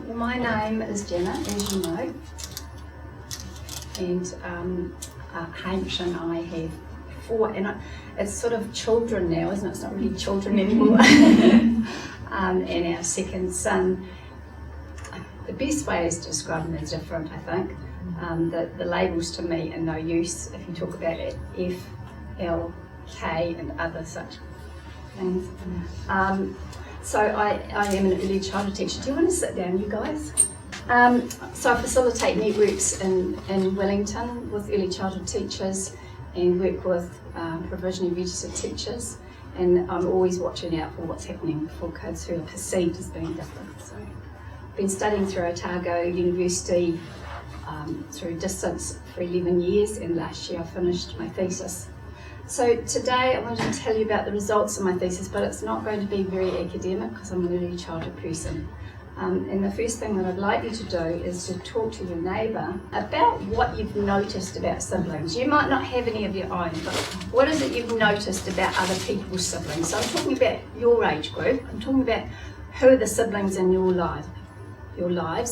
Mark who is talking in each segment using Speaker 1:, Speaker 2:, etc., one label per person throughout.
Speaker 1: My name is Jenna, as you know, and Hamish and I have 4, and it's sort of children now, isn't it? It's not really children anymore. And our second son, the best way is to describe them as different, I think. The labels to me are no use if you talk about it, F, L, K and other such things. So I am an early childhood teacher. Do you want to sit down, you guys? So I facilitate networks in Wellington with early childhood teachers and work with provisionally registered teachers, and I'm always watching out for what's happening for kids who are perceived as being different. So I've been studying through Otago University through distance for 11 years, and last year I finished my thesis. So today I wanted to tell you about the results of my thesis, but it's not going to be very academic because I'm an early childhood person. And the first thing that I'd like you to do is to talk to your neighbour about what you've noticed about siblings. You might not have any of your own, but what is it you've noticed about other people's siblings? So I'm talking about your age group. I'm talking about who are the siblings in your lives,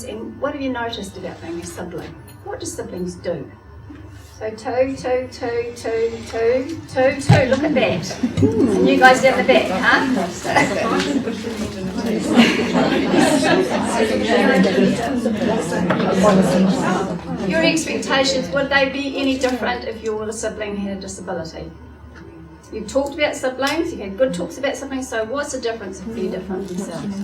Speaker 1: and what have you noticed about being a sibling? What do siblings do? So 2, 2, 2, 2, 2, 2, 2, look at that. And you guys down the back, huh? Your expectations, would they be any different if your sibling had a disability? You've talked about siblings, you've had good talks about siblings, so what's the difference if they're different themselves?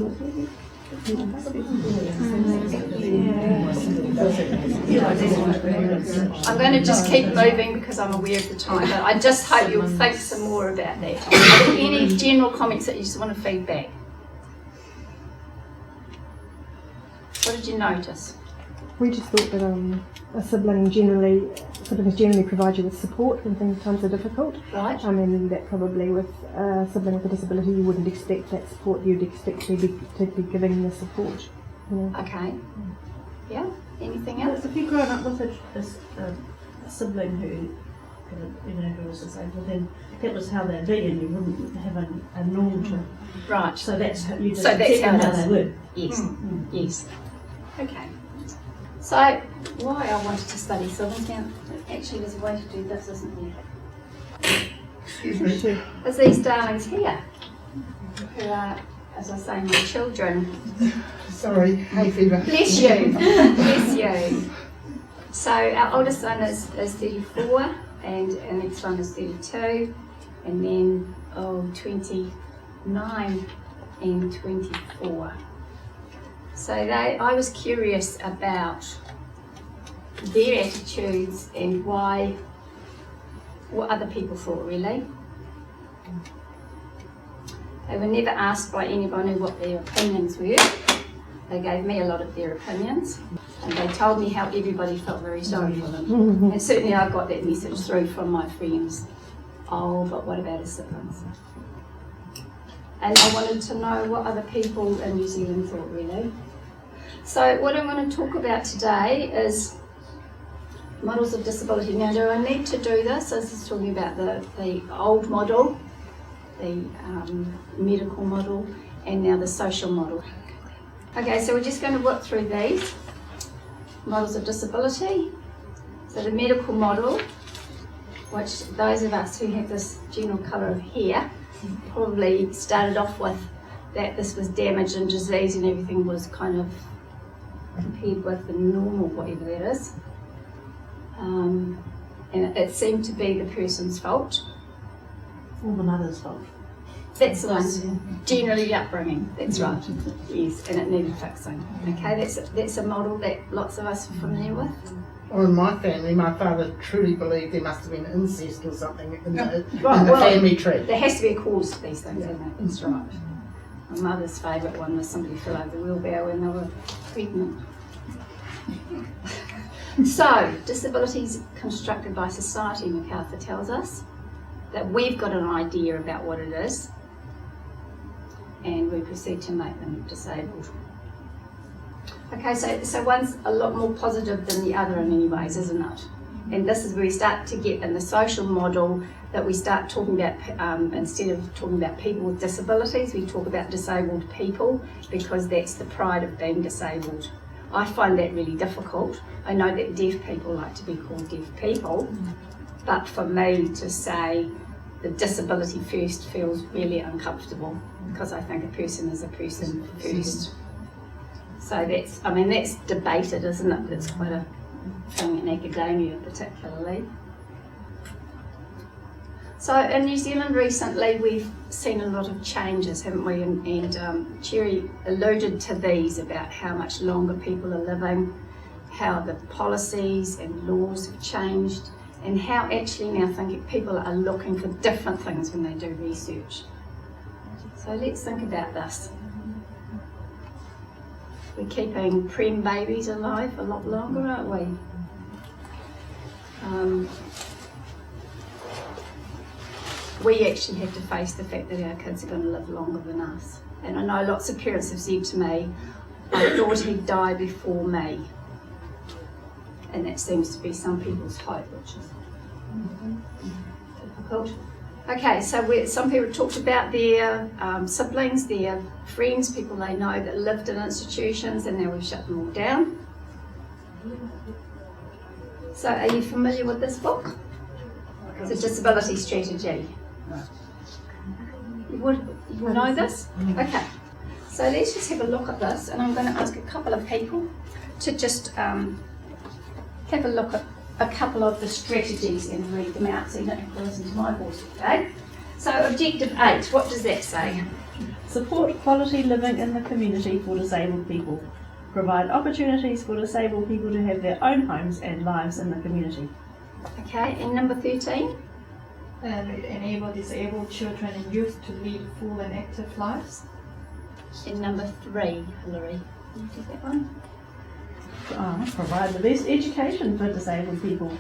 Speaker 1: I'm going to just keep moving because I'm aware of the time, but I just hope you'll think some more about that. Are there any general comments that you just want to feed back? What did you notice?
Speaker 2: We just thought that a sibling generally provides you with support when times are difficult.
Speaker 1: Right.
Speaker 2: And that probably with a sibling with a disability you wouldn't expect that support, you'd expect to be giving the support. You know.
Speaker 1: Okay. Yeah? Anything else?
Speaker 3: If you've grown up with a sibling who was disabled, then that was how they'd be, and you wouldn't have a norm to.
Speaker 1: Right.
Speaker 3: So that's how you just
Speaker 1: So that's how
Speaker 3: they were.
Speaker 1: Yes. Yes. Okay. So why I wanted to study siblings now, actually there's a way to do this, isn't there?
Speaker 4: Excuse me.
Speaker 1: There's these darlings here, who are, as I say, my children.
Speaker 4: Sorry, hay fever.
Speaker 1: Bless you, bless you. So our oldest son is 34, and our next one is 32, and then 29 and 24. So I was curious about their attitudes and what other people thought, really. They were never asked by anybody what their opinions were. They gave me a lot of their opinions, and they told me how everybody felt very sorry for them. And certainly I got that message through from my friends. Oh, but what about his siblings? And I wanted to know what other people in New Zealand thought, really. So what I'm going to talk about today is models of disability. Now, do I need to do this? This is talking about the old model, the medical model, and now the social model. Okay, so we're just going to work through these models of disability. So the medical model, which those of us who have this general colour of hair probably started off with that this was damage and disease and everything was kind of compared with the normal, whatever that is. And it seemed to be the person's fault.
Speaker 3: Or the mother's fault.
Speaker 1: That's the one. Generally the upbringing, that's right. Yes, and it needed fixing. Okay, that's a model that lots of us are familiar with.
Speaker 4: Well, in my family, my father truly believed there must have been incest or something in the family tree.
Speaker 1: There has to be a cause to these things, isn't it? That's right. My mother's favourite one was somebody fell over the wheelbarrow when they were pregnant. So, disabilities constructed by society, MacArthur tells us, that we've got an idea about what it is, and we proceed to make them disabled. Okay, so one's a lot more positive than the other in many ways, isn't it? And this is where we start to get in the social model that we start talking about, instead of talking about people with disabilities, we talk about disabled people, because that's the pride of being disabled. I find that really difficult. I know that deaf people like to be called deaf people, but for me to say the disability first feels really uncomfortable, because I think a person is a person first. So that's debated, isn't it? It's quite a thing in academia particularly. So in New Zealand recently we've seen a lot of changes, haven't we? And Cherry alluded to these about how much longer people are living, how the policies and laws have changed, and how actually now people are looking for different things when they do research. So let's think about this. We're keeping prem babies alive a lot longer, aren't we? We actually have to face the fact that our kids are going to live longer than us. And I know lots of parents have said to me, I thought he'd die before me. And that seems to be some people's hope, which is difficult. Okay, so some people talked about their siblings, their friends, people they know that lived in institutions, and now we've shut them all down. So are you familiar with this book? It's a disability strategy. You would know this? Okay, so let's just have a look at this, and I'm going to ask a couple of people to just have a look at a couple of the strategies and read them out, so you don't have to listen to my voice today. So objective 8, what does that say?
Speaker 3: Support quality living in the community for disabled people. Provide opportunities for disabled people to have their own homes and lives in the community.
Speaker 1: Okay, and number 13?
Speaker 5: Enable disabled children and youth to lead full and active lives.
Speaker 1: And number 3, Hilary, can you take that one?
Speaker 3: Provide the best education for disabled people.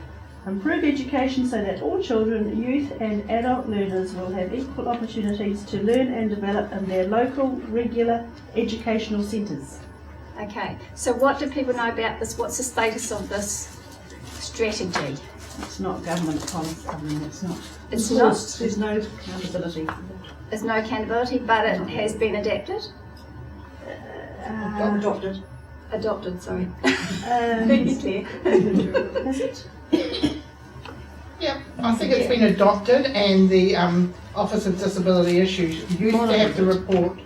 Speaker 3: Improve education so that all children, youth and adult learners will have equal opportunities to learn and develop in their local, regular educational centres.
Speaker 1: Okay, so what do people know about this? What's the status of this strategy?
Speaker 3: It's not government policy, it's not.
Speaker 1: It's not.
Speaker 3: There's no accountability.
Speaker 1: There's no accountability, but it has been adapted? Adopted, sorry.
Speaker 3: Is it?
Speaker 4: Yeah, I think it's been adopted, and the Office of Disability Issues used to have to report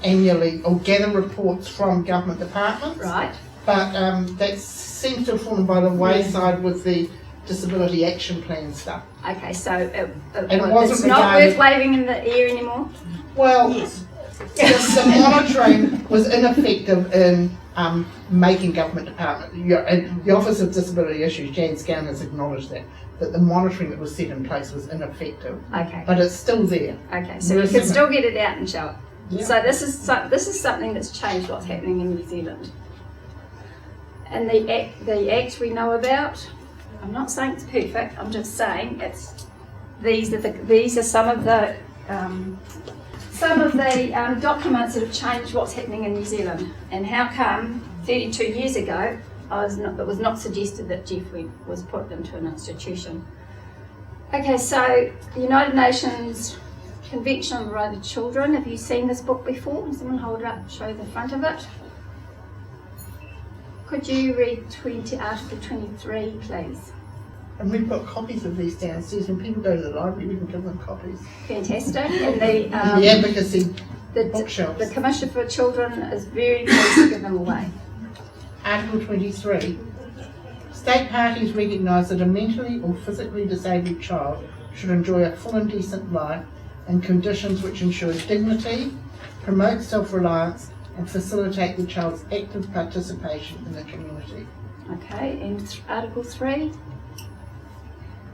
Speaker 4: annually or gather reports from government departments.
Speaker 1: Right.
Speaker 4: But that seems to have fallen by the wayside with the disability action plan stuff.
Speaker 1: Okay, so
Speaker 4: wasn't
Speaker 1: it's not
Speaker 4: regarded-
Speaker 1: worth waving in the air anymore?
Speaker 4: Well, the monitoring was ineffective in making government department. And the Office of Disability Issues, Jan Scanlon has acknowledged that the monitoring that was set in place was ineffective.
Speaker 1: Okay.
Speaker 4: But it's still there.
Speaker 1: Okay, so you can still get it out and show it.
Speaker 4: Yeah.
Speaker 1: So this is something that's changed what's happening in New Zealand. And the act we know about, I'm not saying it's perfect, I'm just saying these are some of the documents that have changed what's happening in New Zealand. And how come 32 years ago it was not suggested that Jeffrey was put into an institution. Okay, so the United Nations Convention on the Right of Children. Have you seen this book before? Can someone hold it up, show the front of it? Could you read Article 23, please?
Speaker 4: And we've got copies of these downstairs. When people go to the library, we can give them copies.
Speaker 1: Fantastic. And
Speaker 4: The advocacy bookshelves.
Speaker 1: the Commissioner for Children is very pleased to give them away.
Speaker 4: Article 23. State parties recognise that a mentally or physically disabled child should enjoy a full and decent life in conditions which ensure dignity, promote self-reliance, and facilitate the child's active participation in the community.
Speaker 1: Okay, and Article 3.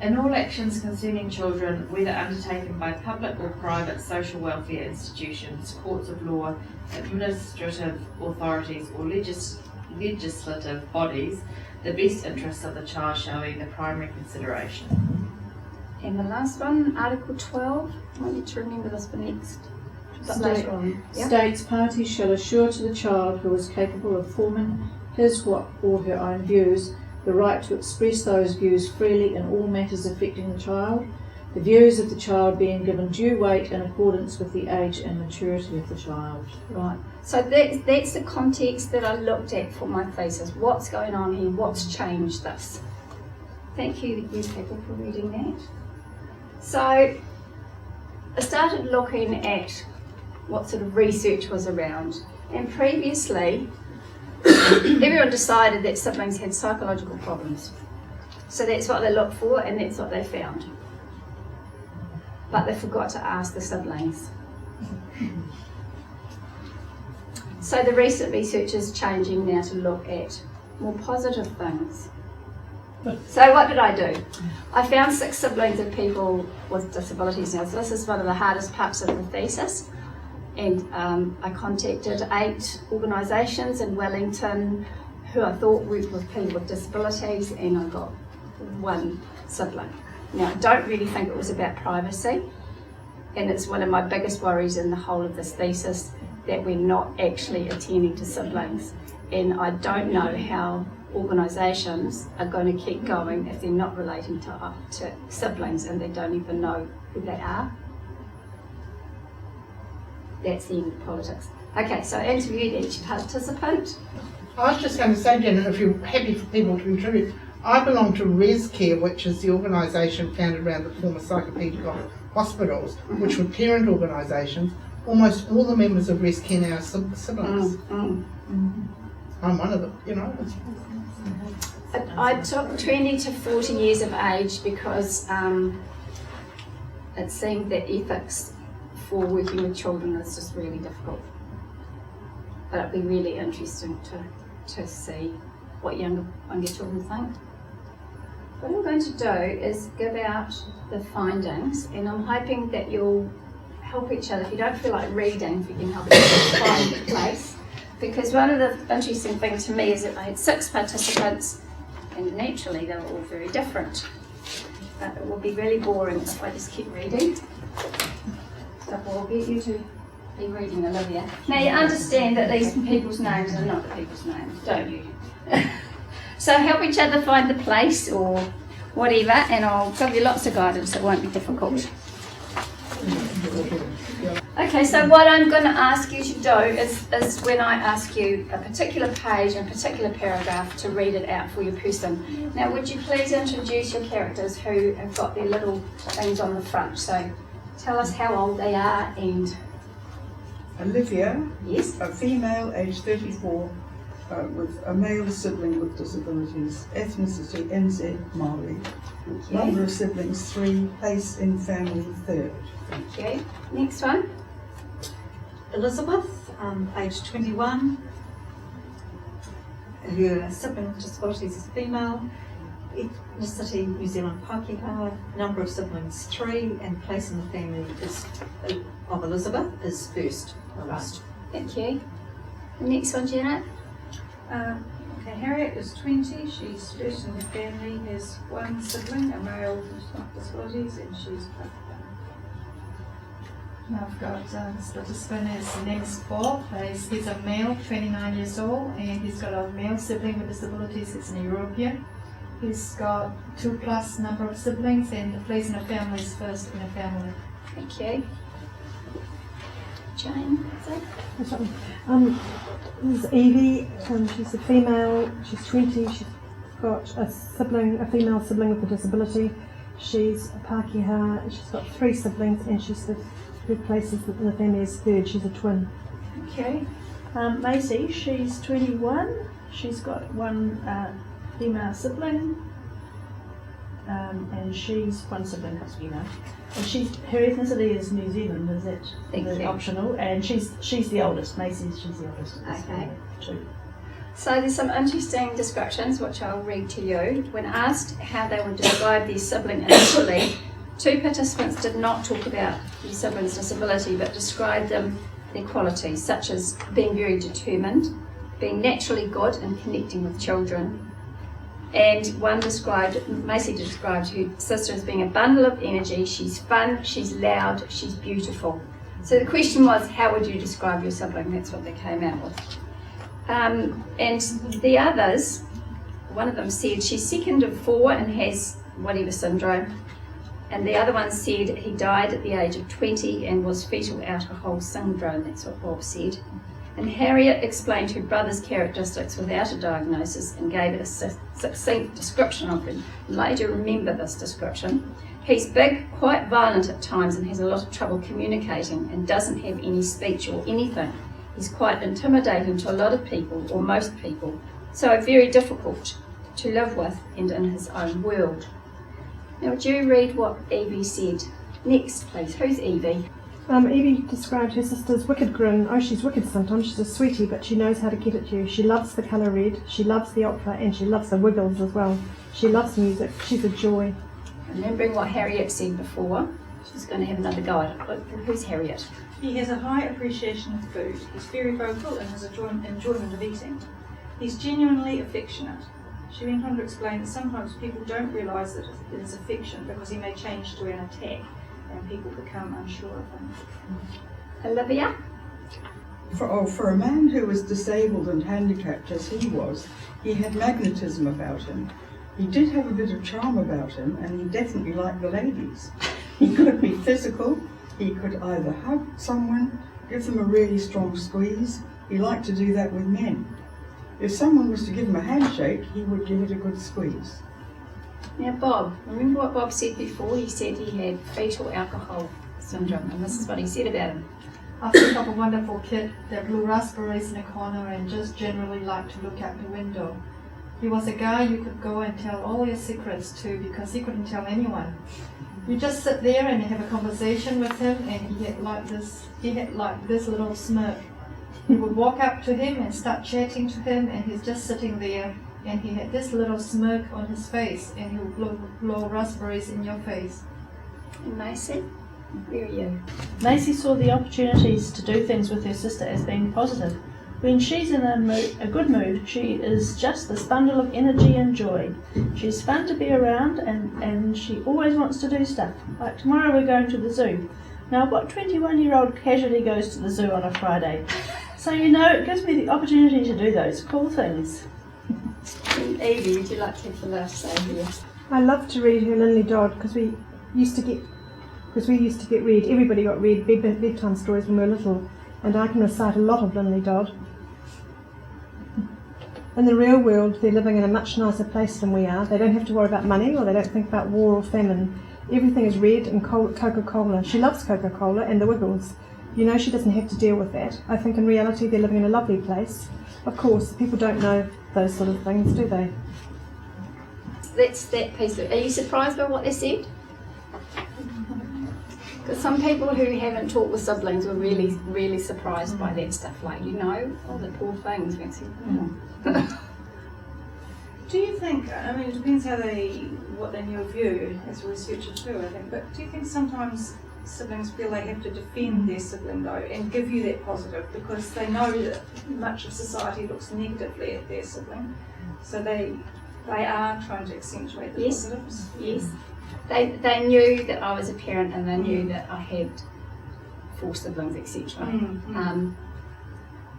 Speaker 6: In all actions concerning children, whether undertaken by public or private social welfare institutions, courts of law, administrative authorities or legislative bodies, the best interests of the child shall be the primary consideration.
Speaker 1: And the last one, Article 12. I want you to remember this for next. But later on. Yeah?
Speaker 5: States parties shall assure to the child who is capable of forming his or her own views
Speaker 7: the right to express those views freely in all matters affecting the child, the views of the child being given due weight in accordance with the age and maturity of the child.
Speaker 1: Right. So that's the context that I looked at for my thesis. What's going on here? What's changed this? Thank you people for reading that. So I started looking at what sort of research was around, and previously everyone decided that siblings had psychological problems. So that's what they looked for and that's what they found. But they forgot to ask the siblings. So the recent research is changing now to look at more positive things. So what did I do? I found 6 siblings of people with disabilities now. So this is one of the hardest parts of the thesis. And I contacted 8 organisations in Wellington who I thought worked with people with disabilities, and I got 1 sibling. Now, I don't really think it was about privacy, and it's one of my biggest worries in the whole of this thesis, that we're not actually attending to siblings. And I don't know how organisations are going to keep going if they're not relating to siblings and they don't even know who they are. That's the end of politics. Okay, so I interviewed each participant.
Speaker 4: I was just going to say, Jenna, if you're happy for people to contribute, I belong to ResCare, which is the organisation founded around the former psychopedic hospitals, which were parent organisations. Almost all the members of ResCare now are siblings. I'm one of them, you know.
Speaker 1: I took 20 to 40 years of age because it seemed that ethics for working with children is just really difficult. But it'd be really interesting to see what younger children think. What I'm going to do is give out the findings, and I'm hoping that you'll help each other. If you don't feel like reading, if you can help each other find the place. Because one of the interesting things to me is that I had 6 participants, and naturally they were all very different. But it will be really boring if I just keep reading. So we'll get you to be reading, Olivia. Now you understand that these people's names are not the people's names, don't you? So help each other find the place or whatever, and I'll give you lots of guidance. It won't be difficult. Okay, so what I'm going to ask you to do is when I ask you a particular page and a particular paragraph to read it out for your person. Now would you please introduce your characters who have got their little things on the front. So tell us how old they are and...
Speaker 8: Olivia,
Speaker 1: Yes?
Speaker 8: a female, age 34, with a male sibling with disabilities, ethnicity NZ Māori,
Speaker 1: Okay.
Speaker 8: number of siblings 3, place in family 3rd.
Speaker 1: Thank you. Next one.
Speaker 9: Elizabeth, age 21. Her sibling with disabilities is female. Ethnicity New Zealand Pākehā. Number of siblings 3, and place in the family of Elizabeth is 1st.
Speaker 1: Thank you. The next one, Janet.
Speaker 10: Okay, Harriet is 20, she's first in the family, has 1 sibling, a male with disabilities, and she's
Speaker 5: Now I've got this participant, his name is Bob. He's a male, 29 years old, and he's got a male sibling with disabilities. He's an European. He's got 2+ number of siblings, and the place in the family is 1st in the family.
Speaker 1: Thank you. Jane, is it?
Speaker 2: This is Evie, she's a female, she's 20, she's got a female sibling with a disability. She's a Pākehā, she's got 3 siblings, and she's the place in the family is 3rd, she's a twin.
Speaker 3: Okay. Macy, she's 21, she's got 1 female sibling, and she's 1 sibling that's female. And her ethnicity is New Zealand, is that optional? And she's the oldest. She's the oldest.
Speaker 1: Okay.
Speaker 3: 2.
Speaker 1: So there's some interesting descriptions which I'll read to you. When asked how they would describe their sibling initially, 2 participants did not talk about their sibling's disability but described their qualities, such as being very determined, being naturally good and connecting with children. And Macy described her sister as being a bundle of energy. She's fun, she's loud, she's beautiful. So the question was, how would you describe your sibling? That's what they came out with. And the others one of them said she's second of 4 and has whatever syndrome, and the other one said he died at the age of 20 and was fetal alcohol syndrome. That's what Bob said. And Harriet explained her brother's characteristics without a diagnosis and gave it a succinct description of him. Later, remember this description. He's big, quite violent at times, and has a lot of trouble communicating and doesn't have any speech or anything. He's quite intimidating to a lot of people, or most people, so very difficult to live with and in his own world. Now, would you read what Evie said? Next, please. Who's Evie?
Speaker 2: Evie described her sister's wicked grin. Oh, she's wicked sometimes. She's a sweetie, but she knows how to get at you. She loves the colour red, she loves the opera, and she loves the Wiggles as well. She loves music. She's a joy.
Speaker 1: Remembering what Harriet said before, she's going to have another go at it. Who's Harriet?
Speaker 10: He has a high appreciation of food. He's very vocal in his enjoyment of eating. He's genuinely affectionate. She went on to explain that sometimes people don't realise that it is affection because he may change to an attack and people become unsure of him.
Speaker 1: Olivia?
Speaker 8: For a man who was disabled and handicapped as he was, he had magnetism about him. He did have a bit of charm about him, and he definitely liked the ladies. He could be physical. He could either hug someone, give them a really strong squeeze. He liked to do that with men. If someone was to give him a handshake, he would give it a good squeeze.
Speaker 1: Now, Bob, remember what Bob said before? He said he had fetal alcohol syndrome, and this is what he said about him.
Speaker 5: I think of a wonderful kid that blew raspberries in a corner and just generally liked to look out the window. He was a guy you could go and tell all your secrets to because he couldn't tell anyone. You just sit there and have a conversation with him, and he had like this little smirk. You would walk up to him and start chatting to him, and he's just sitting there, and he had this little smirk on his face, and he would blow raspberries in your face.
Speaker 1: And Macy, where are you?
Speaker 3: Macy saw the opportunities to do things with her sister as being positive. When she's in a good mood, she is just this bundle of energy and joy. She's fun to be around, and she always wants to do stuff. Like tomorrow we're going to the zoo. Now, what 21-year-old casually goes to the zoo on a Friday? So, it gives me the opportunity to do those cool things.
Speaker 1: And Evie, would you like to have the last say here?
Speaker 2: I love to read her Linley Dodd because we used to get read. Everybody got read bedtime stories when we were little, and I can recite a lot of Linley Dodd. In the real world, they're living in a much nicer place than we are. They don't have to worry about money, or they don't think about war or famine. Everything is red and Coca-Cola. She loves Coca-Cola and the Wiggles. She doesn't have to deal with that. I think in reality they're living in a lovely place. Of course, people don't know those sort of things, do they?
Speaker 1: That's that piece. Are you surprised by what they said? Because some people who haven't talked with siblings were really, really surprised by that stuff. Like, oh, the poor things.
Speaker 10: Do you think, it depends what they knew of you as a researcher too, I think, but do you think sometimes siblings feel they have to defend their sibling though and give you that positive because they know that much of society looks negatively at their sibling, so they are trying to accentuate the positives?
Speaker 1: Yes. They knew that I was a parent, and they knew that I had 4 siblings, etc.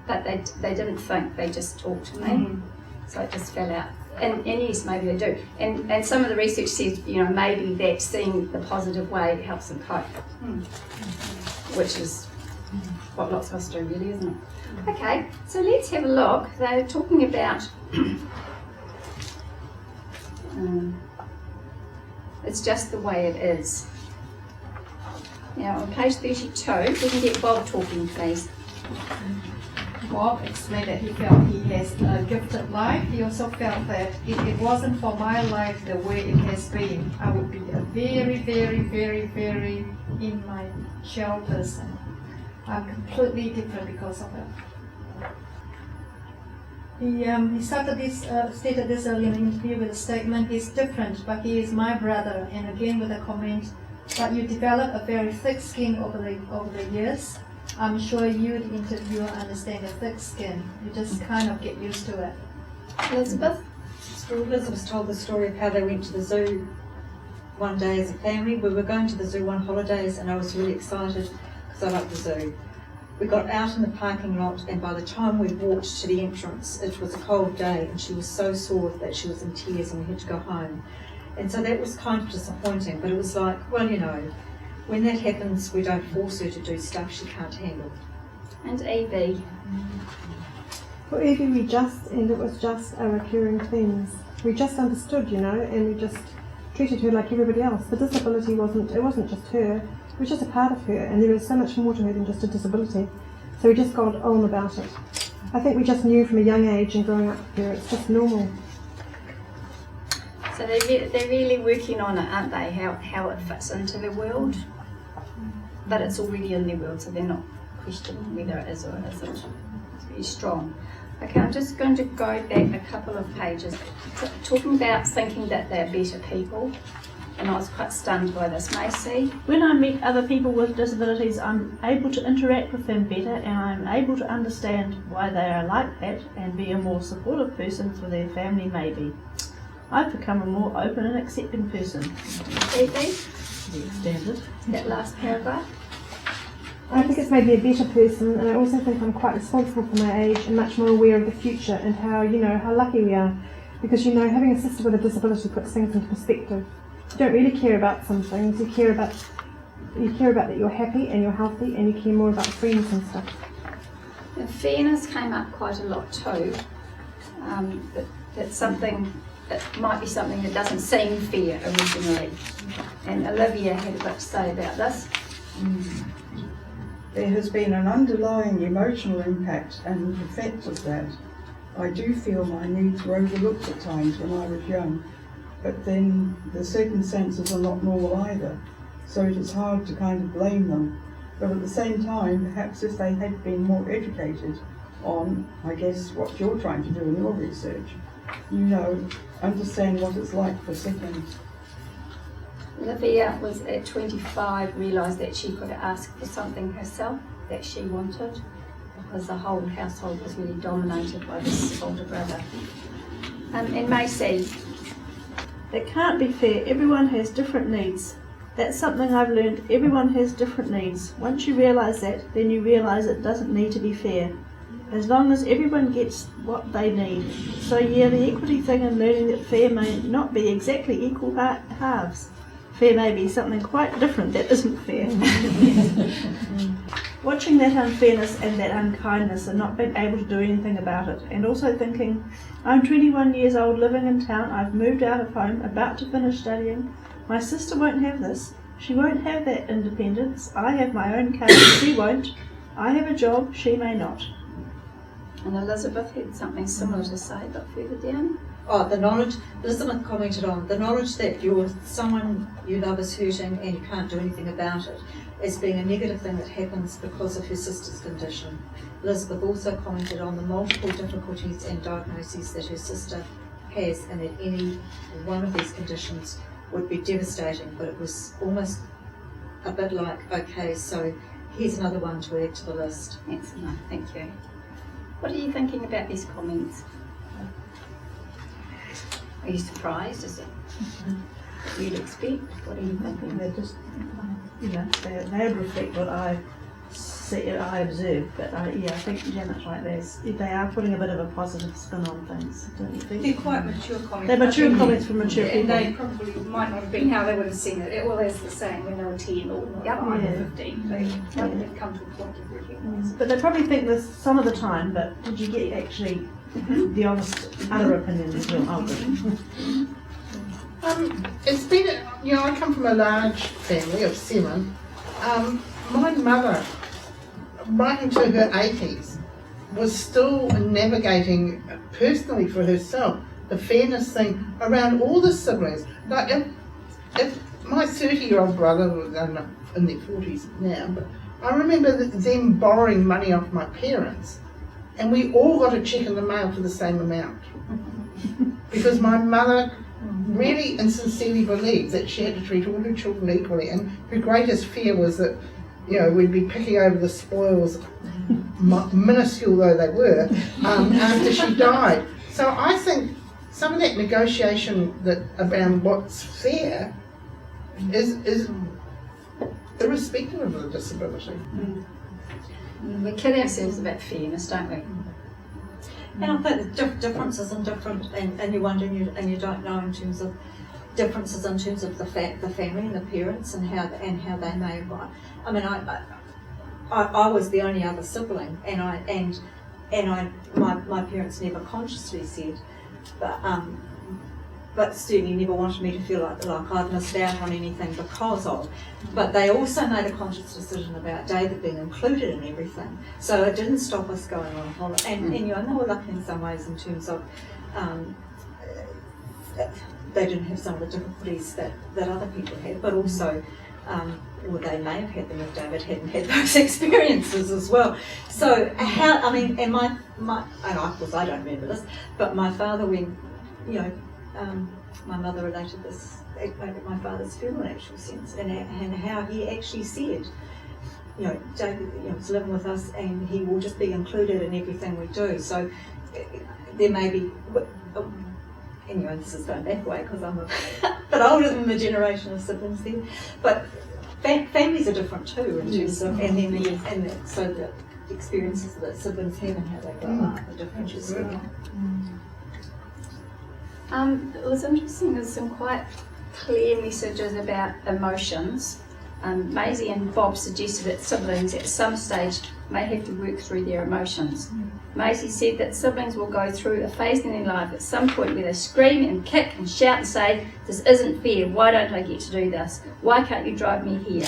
Speaker 1: But they didn't think, they just talked to me. So it just fell out. And yes, maybe they do. And some of the research says, maybe that seeing the positive way helps them cope, which is what lots of us do, really, isn't it? Okay, so let's have a look. They're talking about it's just the way it is. Now on page 32, we can get Bob talking, please.
Speaker 5: Bob explained that he felt he has a gifted life. He also felt that if it wasn't for my life the way it has been, I would be a very, very, very, very in my shell person. I'm completely different because of it. He stated this earlier in the interview with a statement, he's different, but he is my brother, and again with a comment, but you develop a very thick skin over the years. I'm sure you, the interviewer, understand the thick skin. You just kind of get used to it.
Speaker 1: Elizabeth?
Speaker 9: Elizabeth told the story of how they went to the zoo one day as a family. We were going to the zoo on holidays, and I was really excited because I like the zoo. We got out in the parking lot, and by the time we walked to the entrance, it was a cold day, and she was so sore that she was in tears and we had to go home. And so that was kind of disappointing, but it was like, well, you know, when that happens, we don't force her to do stuff she can't handle.
Speaker 1: And Evie,
Speaker 2: For Evie, it was just a recurring themes. We just understood, you know, and we just treated her like everybody else. The disability wasn't just her, it was just a part of her, and there was so much more to her than just a disability. So we just got on about it. I think we just knew from a young age and growing up with her, it's just normal.
Speaker 1: so they're really working on it, aren't they, how it fits into their world? But it's already in their world, so they're not questioning whether it is or it isn't. It's very strong. Okay, I'm just going to go back a couple of pages, talking about thinking that they're better people, and I was quite stunned by this. Macy?
Speaker 3: When I meet other people with disabilities, I'm able to interact with them better, and I'm able to understand why they are like that and be a more supportive person for their family maybe. I've become a more open and accepting person.
Speaker 1: Evie?
Speaker 3: Standard.
Speaker 1: That last paragraph?
Speaker 2: I think it's made me a better person, and I also think I'm quite responsible for my age and much more aware of the future and how, you know, how lucky we are. Because, you know, having a sister with a disability puts things into perspective. You don't really care about some things, you care about that you're happy and you're healthy, and you care more about friends and stuff.
Speaker 1: And fairness came up quite a lot too. That's something that might be something that doesn't seem fair originally. And Olivia had a bit to say about this.
Speaker 8: There has been an underlying emotional impact and effect of that. I do feel my needs were overlooked at times when I was young, but then the circumstances are not normal either, so it is hard to kind of blame them. But at the same time, perhaps if they had been more educated on, I guess, what you're trying to do in your research, you know, understand what it's like for siblings.
Speaker 1: Olivia was at 25, realised that she could ask for something herself that she wanted, because the whole household was really dominated by this older brother. And Macy?
Speaker 3: It can't be fair. Everyone has different needs. That's something I've learned. Everyone has different needs. Once you realise that, then you realise it doesn't need to be fair. As long as everyone gets what they need. So yeah, the equity thing and learning that fair may not be exactly equal halves. Fair may be something quite different that isn't fair. Watching that unfairness and that unkindness and not being able to do anything about it, and also thinking, I'm 21 years old, living in town, I've moved out of home, about to finish studying. My sister won't have this. She won't have that independence. I have my own car, she won't. I have a job, she may not.
Speaker 1: And Elizabeth had something similar to say, but further down.
Speaker 9: Oh, the knowledge, Elizabeth commented on, the knowledge that someone you love is hurting and you can't do anything about it as being a negative thing that happens because of her sister's condition. Elizabeth also commented on the multiple difficulties and diagnoses that her sister has, and that any one of these conditions would be devastating, but it was almost a bit like, okay, so here's another one to add to the list.
Speaker 1: Excellent, thank you. What are you thinking about these comments? Are you surprised? Is it what you'd expect? What are you thinking?
Speaker 3: They're just, you know, they reflect what I see, I observe. But yeah, I think Janet's right. They are putting a bit of a positive spin on things, don't you think?
Speaker 10: They're quite mature comments.
Speaker 3: They're mature comments from mature
Speaker 10: And
Speaker 3: people.
Speaker 10: they probably might not have been how they would have seen it. Well, as they're saying, when they were 10 or 5 or 15, they've come to a point of recognising.
Speaker 3: But they probably think this some of the time. But did you get actually the honest other opinion as well? Oh, good.
Speaker 4: It's been, you know, I come from a large family of 7. My mother, right into her 80s, was still navigating personally for herself the fairness thing around all the siblings. Like if my 30-year-old brother was in their 40s now, but I remember them borrowing money off my parents, and we all got a cheque in the mail for the same amount. Because my mother really and sincerely believed that she had to treat all her children equally, and her greatest fear was that, you know, we'd be picking over the spoils, minuscule though they were, after she died. So I think some of that negotiation around what's fair is irrespective of the disability.
Speaker 1: We kid ourselves about fairness, don't we?
Speaker 9: And I think the differences in different, and you wonder and you don't know in terms of differences in terms of the family and the parents and how they may have. I mean, I was the only other sibling, and my parents never consciously said, but certainly never wanted me to feel like I'd missed out on anything because of. But they also made a conscious decision about David being included in everything. So it didn't stop us going on holiday. And you know, they were lucky in some ways in terms of they didn't have some of the difficulties that other people had, but also, or they may have had them if David hadn't had those experiences as well. So how, I mean, and my and of course I don't remember this, but my father, when, you know, my mother related this at my father's funeral in actual sense, and how he actually said, you know, David, you know, was living with us and he will just be included in everything we do. So there may be, anyway, this is going back away because I'm a bit older than the generation of siblings then, but families are different too in terms of, so the experiences that siblings have and how they grow up are different as well.
Speaker 1: It was interesting, there's some quite clear messages about emotions. Maisie and Bob suggested that siblings at some stage may have to work through their emotions. Maisie said that siblings will go through a phase in their life at some point where they scream and kick and shout and say, "This isn't fair, why don't I get to do this? Why can't you drive me here?"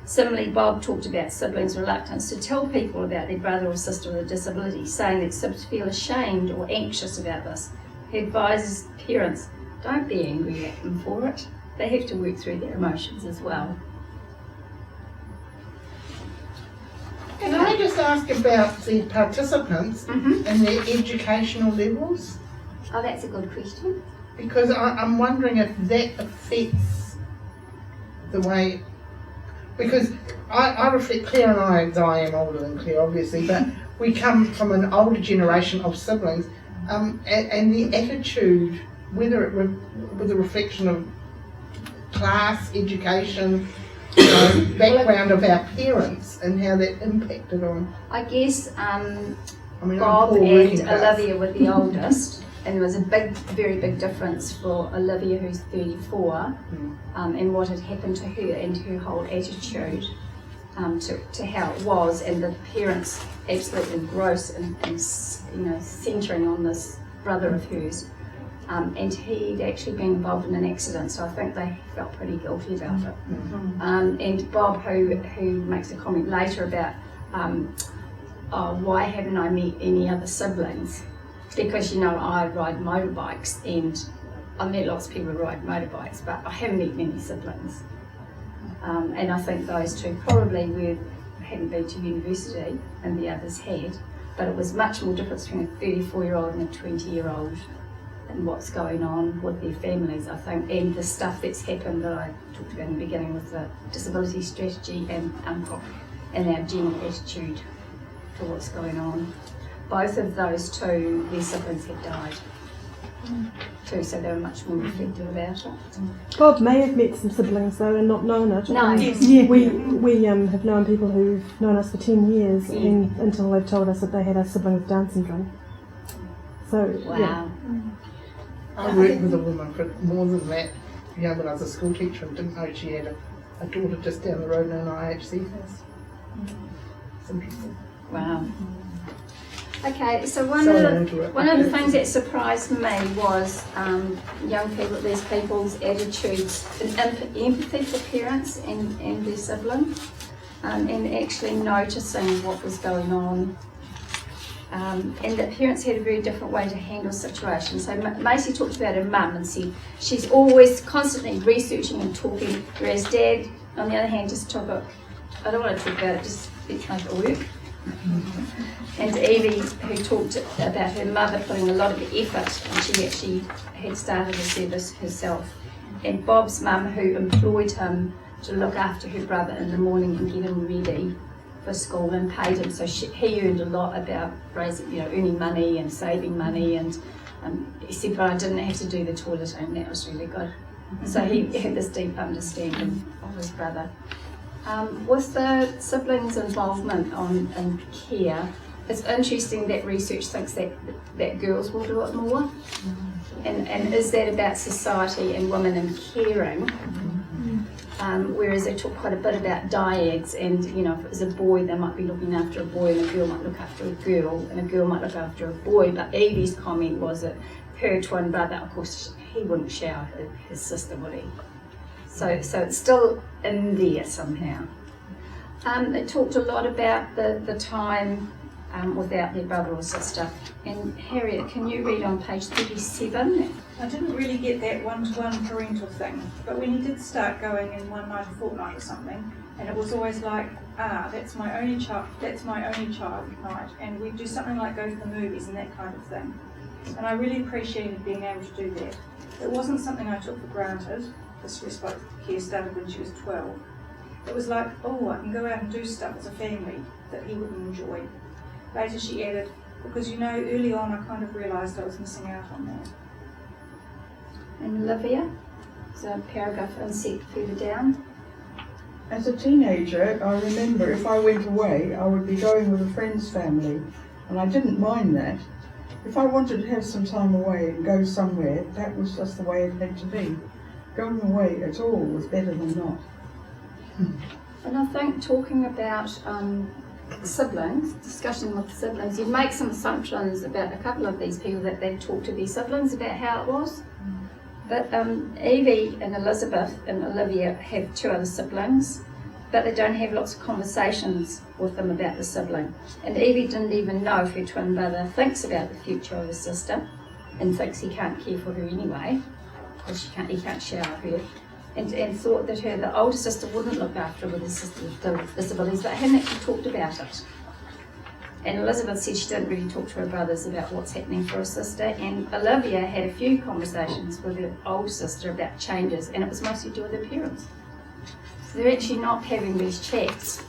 Speaker 1: Similarly, Bob talked about siblings' reluctance to tell people about their brother or sister with a disability, saying that siblings feel ashamed or anxious about this. He advises parents, don't be angry at them for it. They have to work through their emotions as well.
Speaker 4: Can I just ask about the participants and their educational levels?
Speaker 1: Oh, that's a good question.
Speaker 4: Because I'm wondering if that affects the way, because I reflect, Claire and I am older than Claire obviously, but we come from an older generation of siblings, and the attitude, whether it was a reflection of class, education, you know, background of our parents and how that impacted on.
Speaker 1: I guess
Speaker 4: Bob
Speaker 1: Bob and Olivia were the oldest, and there was a very big difference for Olivia, who's 34, and what had happened to her and her whole attitude to how it was, and the parents absolutely engrossed and you know, centering on this brother of hers. And he'd actually been involved in an accident, so I think they felt pretty guilty about it. And Bob, who makes a comment later about, oh, why haven't I met any other siblings? Because, you know, I ride motorbikes, and I met lots of people who ride motorbikes, but I haven't met many siblings. And I think those two probably hadn't been to university, and the others had, but it was much more difference between a 34-year-old and a 20-year-old. And what's going on with their families, I think, and the stuff that's happened that I talked about in the beginning with the disability strategy and our general attitude to what's going on. Both of those two, their siblings had died too, so they were much more reflective about it.
Speaker 2: Bob may have met some siblings though and not known it.
Speaker 1: No.
Speaker 2: Yeah. We have known people who've known us for 10 years until they've told us that they had a sibling with Down syndrome. So,
Speaker 1: wow.
Speaker 2: Yeah.
Speaker 4: I worked with a woman for more than that, you know, when I was a school teacher, and didn't know she had a daughter just down the road in an IHC house. It's interesting.
Speaker 1: Wow. Okay, so one of the things that surprised me was these people's attitudes and empathy for parents and their siblings, and actually noticing what was going on. And that parents had a very different way to handle situations. So Maisie talked about her mum and said she's always constantly researching and talking, whereas Dad, on the other hand, just took it, I don't want to talk about it, just let's make it work. And Evie, who talked about her mother putting a lot of effort, and she actually had started a service herself. And Bob's mum, who employed him to look after her brother in the morning and get him ready for school and paid him, so he earned a lot about raising, earning money and saving money, and he said, but I didn't have to do the toileting, that was really good. So he had this deep understanding of his brother. With the siblings' involvement in care, it's interesting that research thinks that girls will do it more. And is that about society and women in caring? Whereas they talk quite a bit about dyads, and if it was a boy, they might be looking after a boy, and a girl might look after a girl, and a girl might look after a boy. But Evie's comment was that her twin brother, of course, he wouldn't shower his sister, would he? So it's still in there somehow. They talked a lot about the time without their brother or sister. And Harriet, can you read on page 37?
Speaker 10: I didn't really get that one-to-one parental thing, but when he did start going in one night a fortnight or something, and it was always like, that's my only child night, and we'd do something like go to the movies and that kind of thing. And I really appreciated being able to do that. It wasn't something I took for granted. This respite care started when she was 12. It was like, I can go out and do stuff as a family that he wouldn't enjoy. Later she added, because early on I kind of realised I was missing out on that.
Speaker 1: And Olivia, there's a paragraph inset further down.
Speaker 8: As a teenager, I remember if I went away, I would be going with a friend's family, and I didn't mind that. If I wanted to have some time away and go somewhere, that was just the way it had to be. Going away at all was better than not.
Speaker 1: And I think talking about siblings, discussion with siblings, you make some assumptions about a couple of these people that they'd talk to their siblings about how it was. But Evie and Elizabeth and Olivia have 2 other siblings, but they don't have lots of conversations with them about the sibling. And Evie didn't even know if her twin brother thinks about the future of his sister and thinks he can't care for her anyway, because he can't shower her. And thought that the older sister wouldn't look after her with his sister with disabilities, but hadn't actually talked about it. And Elizabeth said she didn't really talk to her brothers about what's happening for her sister, and Olivia had a few conversations with her older sister about changes, and it was mostly to do with her parents. So they're actually not having these chats.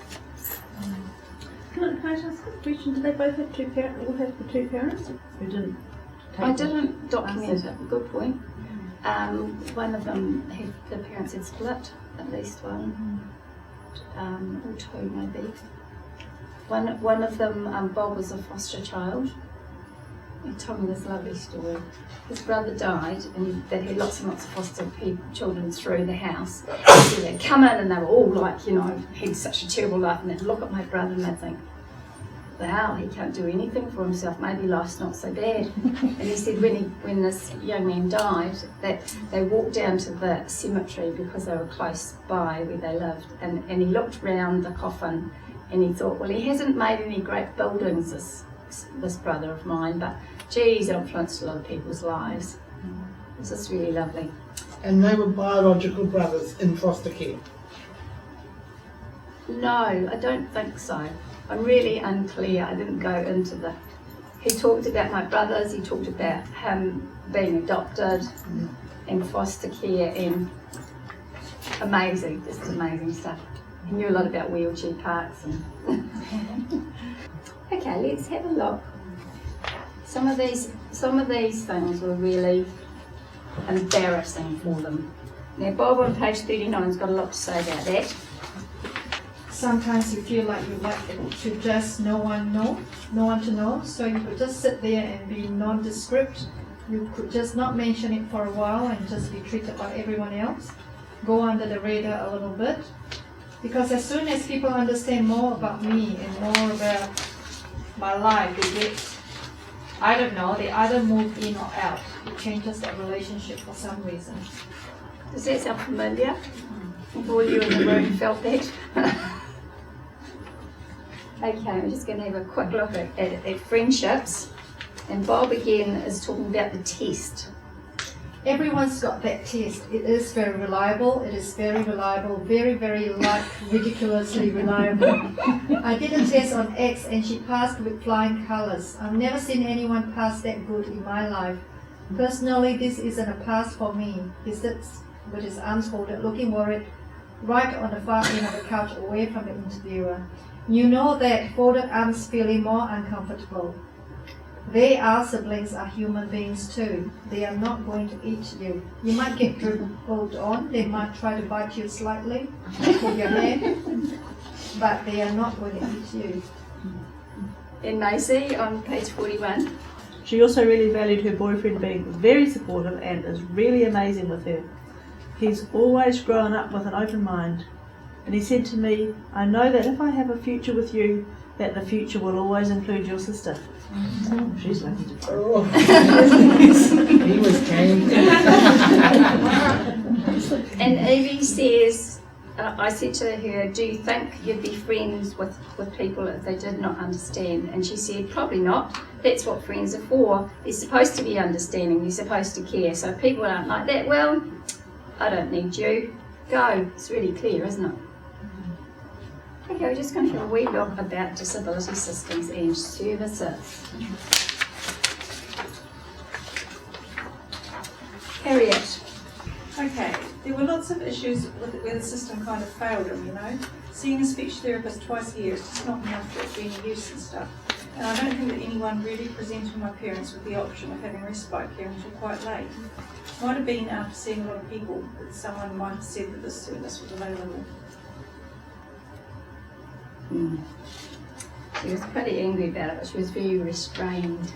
Speaker 3: Can I ask a question? Did they both have 2 parents? All have the 2 parents? Who didn't?
Speaker 1: I didn't document it. Good point. One of them, the parents had split, at least one, or 2 maybe. One of them, Bob, was a foster child. He told me this lovely story. His brother died, and they had lots and lots of foster children through the house. So they'd come in and they were all like, had such a terrible life, and they'd look at my brother and they'd think, wow, he can't do anything for himself, maybe life's not so bad. And he said when this young man died, that they walked down to the cemetery because they were close by where they lived, and he looked round the coffin and he thought, well, he hasn't made any great buildings, this brother of mine, but gee, he's influenced a lot of people's lives. This is really lovely.
Speaker 4: And they were biological brothers in foster care?
Speaker 1: No, I don't think so. I'm really unclear. I didn't go into he talked about my brothers, he talked about him being adopted and foster care, and just amazing stuff. He knew a lot about wheelchair parks. Okay, let's have a look. Some of these things were really embarrassing for them. Now Bob on page 39 has got a lot to say about that.
Speaker 5: Sometimes you feel like you like to just no one to know, so you could just sit there and be nondescript. You could just not mention it for a while and just be treated like everyone else. Go under the radar a little bit. Because as soon as people understand more about me and more about my life, they get, I don't know, they either move in or out. It changes that relationship for some reason.
Speaker 1: Does that sound familiar? All you in the room felt that? Okay, we're just going to have a quick look at friendships. And Bob again is talking about the test.
Speaker 5: Everyone's got that test. It is very reliable. It is very reliable. Very, very ridiculously reliable. I did a test on X and she passed with flying colours. I've never seen anyone pass that good in my life. Personally, this isn't a pass for me. He sits with his arms folded, looking worried, right on the far end of the couch away from the interviewer. You know that folded arms feeling more uncomfortable. They are siblings, are human beings too. They are not going to eat you. You might get dribbled on, they might try to bite you slightly with your hand, but they are not going to eat you.
Speaker 1: And Maisie on page 41.
Speaker 3: She also really valued her boyfriend being very supportive and is really amazing with her. He's always grown up with an open mind. And he said to me, I know that if I have a future with you, that the future will always include your sister. Oh, she's lucky to
Speaker 4: Oh, he was game.
Speaker 1: And Evie says, I said to her, do you think you'd be friends with people if they did not understand? And she said, probably not. That's what friends are for. They're supposed to be understanding, they're supposed to care. So if people aren't like that, well, I don't need you. Go. It's really clear, isn't it? Okay, we're just going to have a wee look about disability systems and services. Harriet.
Speaker 10: Okay, there were lots of issues with where the system kind of failed him, you know. Seeing a speech therapist twice a year is just not enough for it to be any use and stuff. And I don't think that anyone really presented my parents with the option of having respite care until quite late. Might have been after seeing a lot of people that someone might have said that this service was available.
Speaker 1: She was pretty angry about it, but she was very restrained.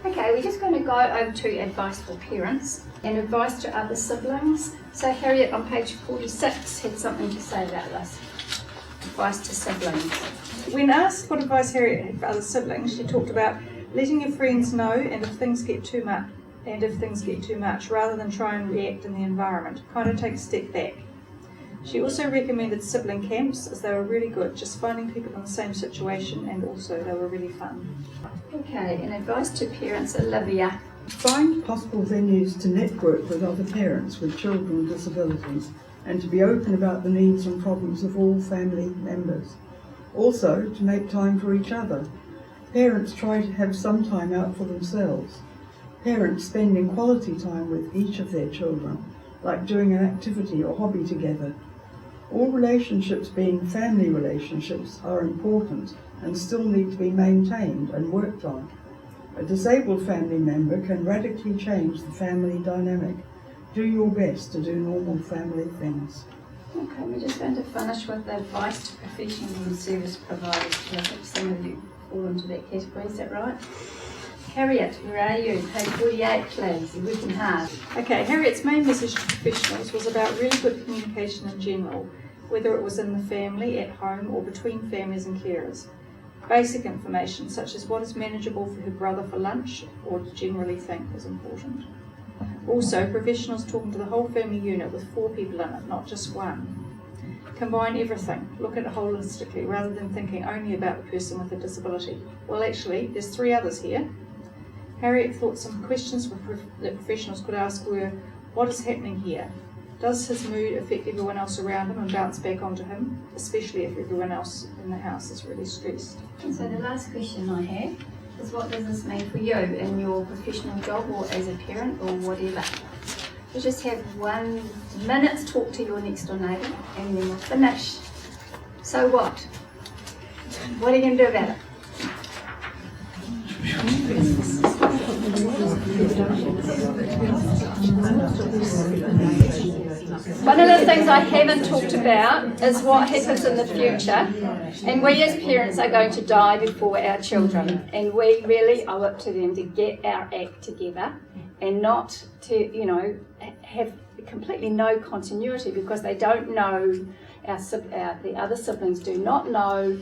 Speaker 1: Okay, we're just going to go over to advice for parents and advice to other siblings. So Harriet on page 46 had something to say about this. Advice to siblings.
Speaker 10: When asked what advice Harriet had for other siblings, she talked about letting your friends know and if things get too much, rather than try and react in the environment, kind of take a step back. She also recommended sibling camps as they were really good, just finding people in the same situation, and also they were really fun.
Speaker 1: Okay, and advice to parents, Olivia.
Speaker 8: Find possible venues to network with other parents with children with disabilities and to be open about the needs and problems of all family members. Also, to make time for each other. Parents try to have some time out for themselves. Parents spending quality time with each of their children, like doing an activity or hobby together. All relationships being family relationships are important and still need to be maintained and worked on. A disabled family member can radically change the family dynamic. Do your best to do normal family things.
Speaker 1: Okay, we're just going to finish with advice to professionals and service providers. I think some of you fall into that category, is that right? Harriet, where are you? Page 48, please. You're working hard.
Speaker 10: Okay, Harriet's main message to professionals was about really good communication in general, whether it was in the family, at home, or between families and carers. Basic information, such as what is manageable for her brother for lunch, or to generally think, was important. Also, professionals talking to the whole family unit with 4 people in it, not just one. Combine everything. Look at it holistically, rather than thinking only about the person with a disability. Well, actually, there's 3 others here. Harriet thought some questions that professionals could ask were, what is happening here? Does his mood affect everyone else around him and bounce back onto him, especially if everyone else in the house is really stressed?
Speaker 1: And so the last question I have is, what does this mean for you in your professional job or as a parent or whatever? You just have 1 minute to talk to your next door neighbour and then we'll finish. So what? What are you going to do about it? One of the things I haven't talked about is what happens in the future, and we as parents are going to die before our children, and we really owe it to them to get our act together and not to, have completely no continuity, because they don't know, the other siblings do not know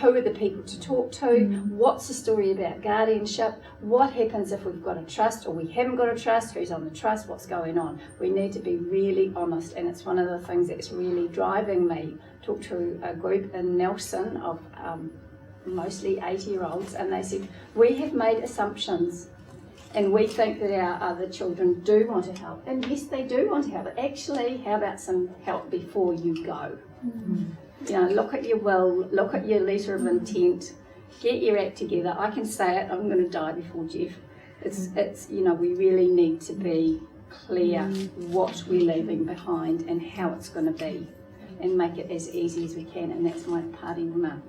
Speaker 1: who are the people to talk to, what's the story about guardianship, what happens if we've got a trust or we haven't got a trust, who's on the trust, what's going on. We need to be really honest, and it's one of the things that's really driving me. Talked to a group in Nelson of mostly 80-year-olds, and they said, we have made assumptions and we think that our other children do want to help. And yes, they do want to help, but actually, how about some help before you go? Look at your will, look at your letter of intent, get your act together. I can say it, I'm going to die before Jeff. It's we really need to be clear what we're leaving behind and how it's going to be, and make it as easy as we can, and that's my parting remark.